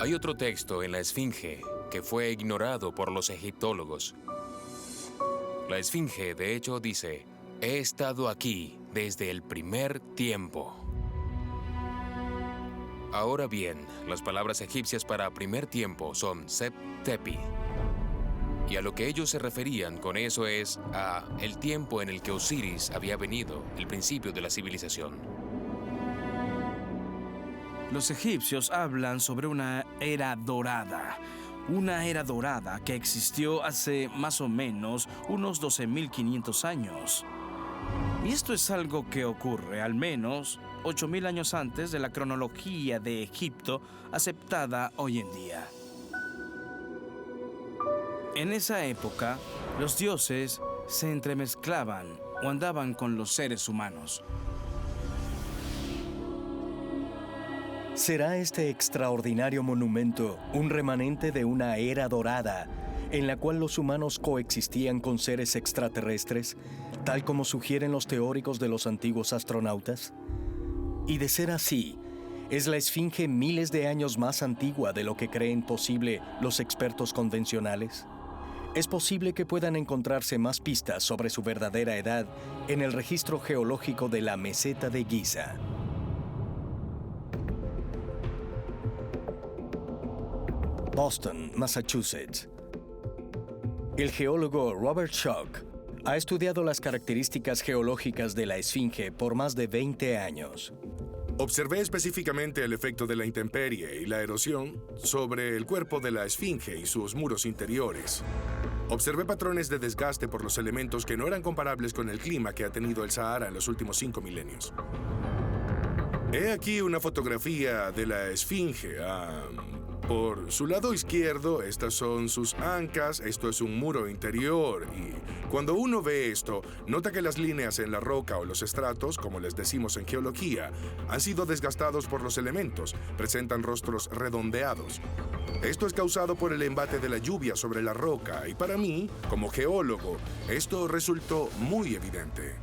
Hay otro texto en la Esfinge que fue ignorado por los egiptólogos. La Esfinge, de hecho, dice: he estado aquí desde el primer tiempo. Ahora bien, las palabras egipcias para primer tiempo son Sep Tepi. Y a lo que ellos se referían con eso es a el tiempo en el que Osiris había venido, el principio de la civilización. Los egipcios hablan sobre una era dorada que existió hace más o menos unos 12.500 años. Y esto es algo que ocurre al menos 8.000 años antes de la cronología de Egipto aceptada hoy en día. En esa época, los dioses se entremezclaban o andaban con los seres humanos. ¿Será este extraordinario monumento un remanente de una era dorada en la cual los humanos coexistían con seres extraterrestres, tal como sugieren los teóricos de los antiguos astronautas? Y de ser así, ¿es la Esfinge miles de años más antigua de lo que creen posible los expertos convencionales? Es posible que puedan encontrarse más pistas sobre su verdadera edad en el registro geológico de la meseta de Giza. Boston, Massachusetts. El geólogo Robert Schoch ha estudiado las características geológicas de la Esfinge por más de 20 años. Observé específicamente el efecto de la intemperie y la erosión sobre el cuerpo de la Esfinge y sus muros interiores. Observé patrones de desgaste por los elementos que no eran comparables con el clima que ha tenido el Sahara en los últimos 5 milenios. He aquí una fotografía de la Esfinge. Por su lado izquierdo, estas son sus ancas, esto es un muro interior, y cuando uno ve esto, nota que las líneas en la roca o los estratos, como les decimos en geología, han sido desgastados por los elementos, presentan rostros redondeados. Esto es causado por el embate de la lluvia sobre la roca, y para mí, como geólogo, esto resultó muy evidente.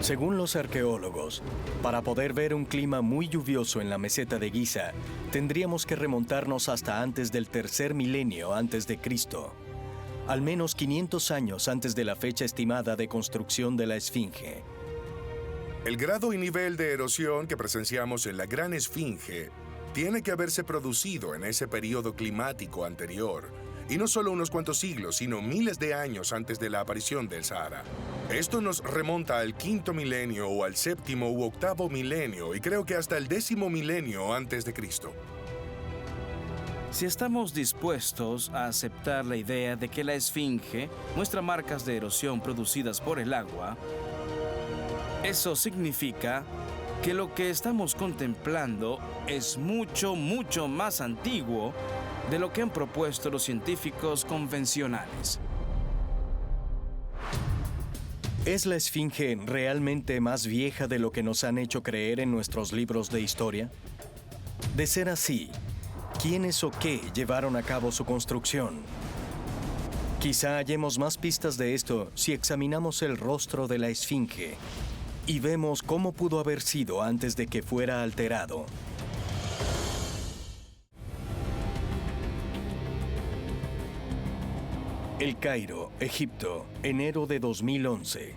Según los arqueólogos, para poder ver un clima muy lluvioso en la meseta de Giza, tendríamos que remontarnos hasta antes del tercer milenio antes de Cristo, al menos 500 años antes de la fecha estimada de construcción de la Esfinge. El grado y nivel de erosión que presenciamos en la Gran Esfinge tiene que haberse producido en ese periodo climático anterior, y no solo unos cuantos siglos, sino miles de años antes de la aparición del Sahara. Esto nos remonta al 5º milenio o al 7º u 8º milenio, y creo que hasta el 10º milenio antes de Cristo. Si estamos dispuestos a aceptar la idea de que la Esfinge muestra marcas de erosión producidas por el agua, eso significa que lo que estamos contemplando es mucho, mucho más antiguo de lo que han propuesto los científicos convencionales. ¿Es la Esfinge realmente más vieja de lo que nos han hecho creer en nuestros libros de historia? De ser así, ¿quiénes o qué llevaron a cabo su construcción? Quizá hallemos más pistas de esto si examinamos el rostro de la Esfinge y vemos cómo pudo haber sido antes de que fuera alterado. El Cairo, Egipto, enero de 2011.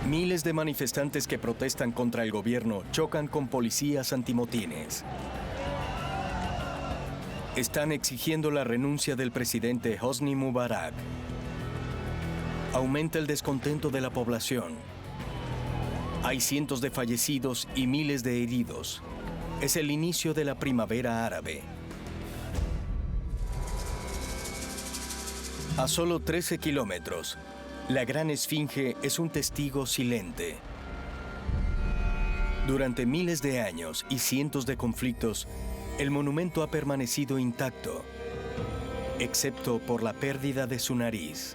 Miles de manifestantes que protestan contra el gobierno chocan con policías antimotines. Están exigiendo la renuncia del presidente Hosni Mubarak. Aumenta el descontento de la población. Hay cientos de fallecidos y miles de heridos. Es el inicio de la primavera árabe. A solo 13 kilómetros, la Gran Esfinge es un testigo silente. Durante miles de años y cientos de conflictos, el monumento ha permanecido intacto, excepto por la pérdida de su nariz.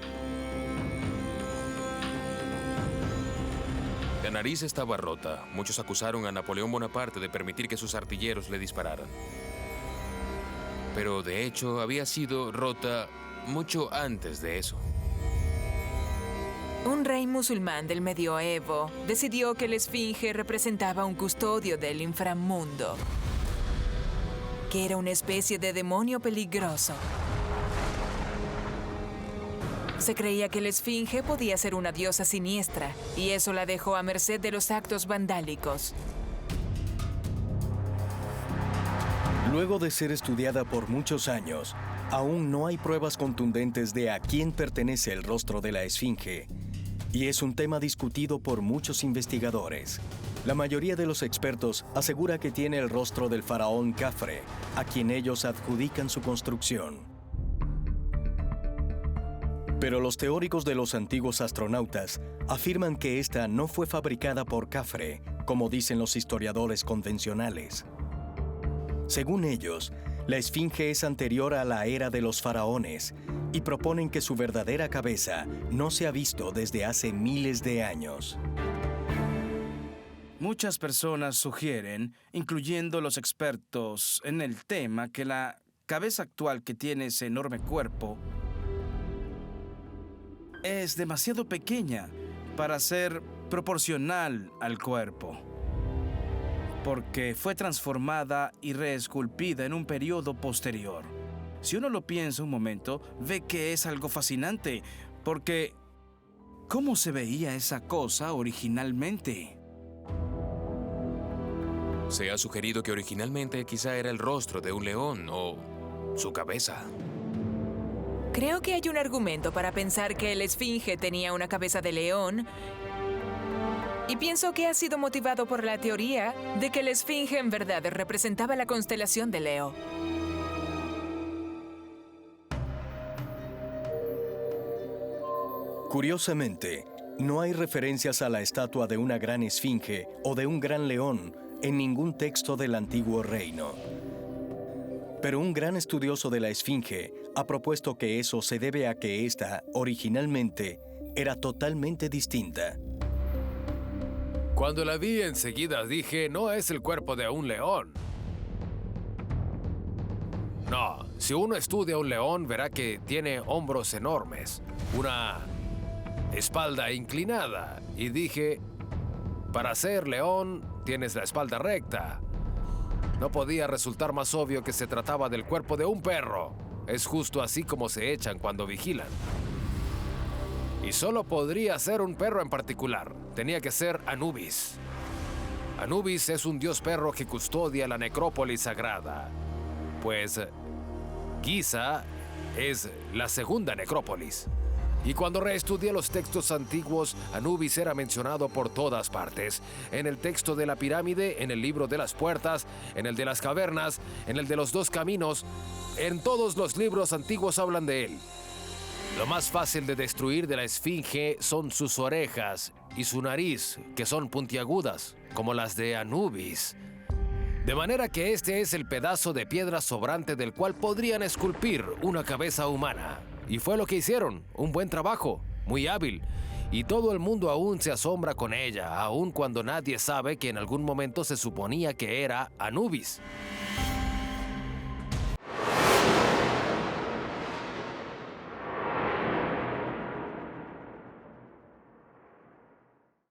La nariz estaba rota. Muchos acusaron a Napoleón Bonaparte de permitir que sus artilleros le dispararan. Pero de hecho había sido rota mucho antes de eso. Un rey musulmán del medioevo decidió que la esfinge representaba un custodio del inframundo, que era una especie de demonio peligroso. Se creía que la esfinge podía ser una diosa siniestra, y eso la dejó a merced de los actos vandálicos. Luego de ser estudiada por muchos años, aún no hay pruebas contundentes de a quién pertenece el rostro de la esfinge, y es un tema discutido por muchos investigadores. La mayoría de los expertos asegura que tiene el rostro del faraón Khafre, a quien ellos adjudican su construcción. Pero los teóricos de los antiguos astronautas afirman que esta no fue fabricada por Khafre, como dicen los historiadores convencionales. Según ellos, la esfinge es anterior a la era de los faraones y proponen que su verdadera cabeza no se ha visto desde hace miles de años. Muchas personas sugieren, incluyendo los expertos en el tema, que la cabeza actual que tiene ese enorme cuerpo es demasiado pequeña para ser proporcional al cuerpo, porque fue transformada y reesculpida en un periodo posterior. Si uno lo piensa un momento, ve que es algo fascinante, porque ¿cómo se veía esa cosa originalmente? Se ha sugerido que originalmente quizá era el rostro de un león o su cabeza. Creo que hay un argumento para pensar que la esfinge tenía una cabeza de león, y pienso que ha sido motivado por la teoría de que la esfinge en verdad representaba la constelación de Leo. Curiosamente, no hay referencias a la estatua de una gran esfinge o de un gran león en ningún texto del antiguo reino. Pero un gran estudioso de la esfinge ha propuesto que eso se debe a que ésta, originalmente, era totalmente distinta. Cuando la vi enseguida dije, no es el cuerpo de un león. No, si uno estudia un león verá que tiene hombros enormes, una espalda inclinada. Y dije, para ser león tienes la espalda recta. No podía resultar más obvio que se trataba del cuerpo de un perro. Es justo así como se echan cuando vigilan. Y solo podría ser un perro en particular. Tenía que ser Anubis. Anubis es un dios perro que custodia la necrópolis sagrada. Pues Giza es la segunda necrópolis. Y cuando reestudié los textos antiguos, Anubis era mencionado por todas partes. En el texto de la pirámide, en el libro de las puertas, en el de las cavernas, en el de los dos caminos. En todos los libros antiguos hablan de él. Lo más fácil de destruir de la esfinge son sus orejas y su nariz, que son puntiagudas, como las de Anubis. De manera que este es el pedazo de piedra sobrante del cual podrían esculpir una cabeza humana. Y fue lo que hicieron, un buen trabajo, muy hábil. Y todo el mundo aún se asombra con ella, aun cuando nadie sabe que en algún momento se suponía que era Anubis.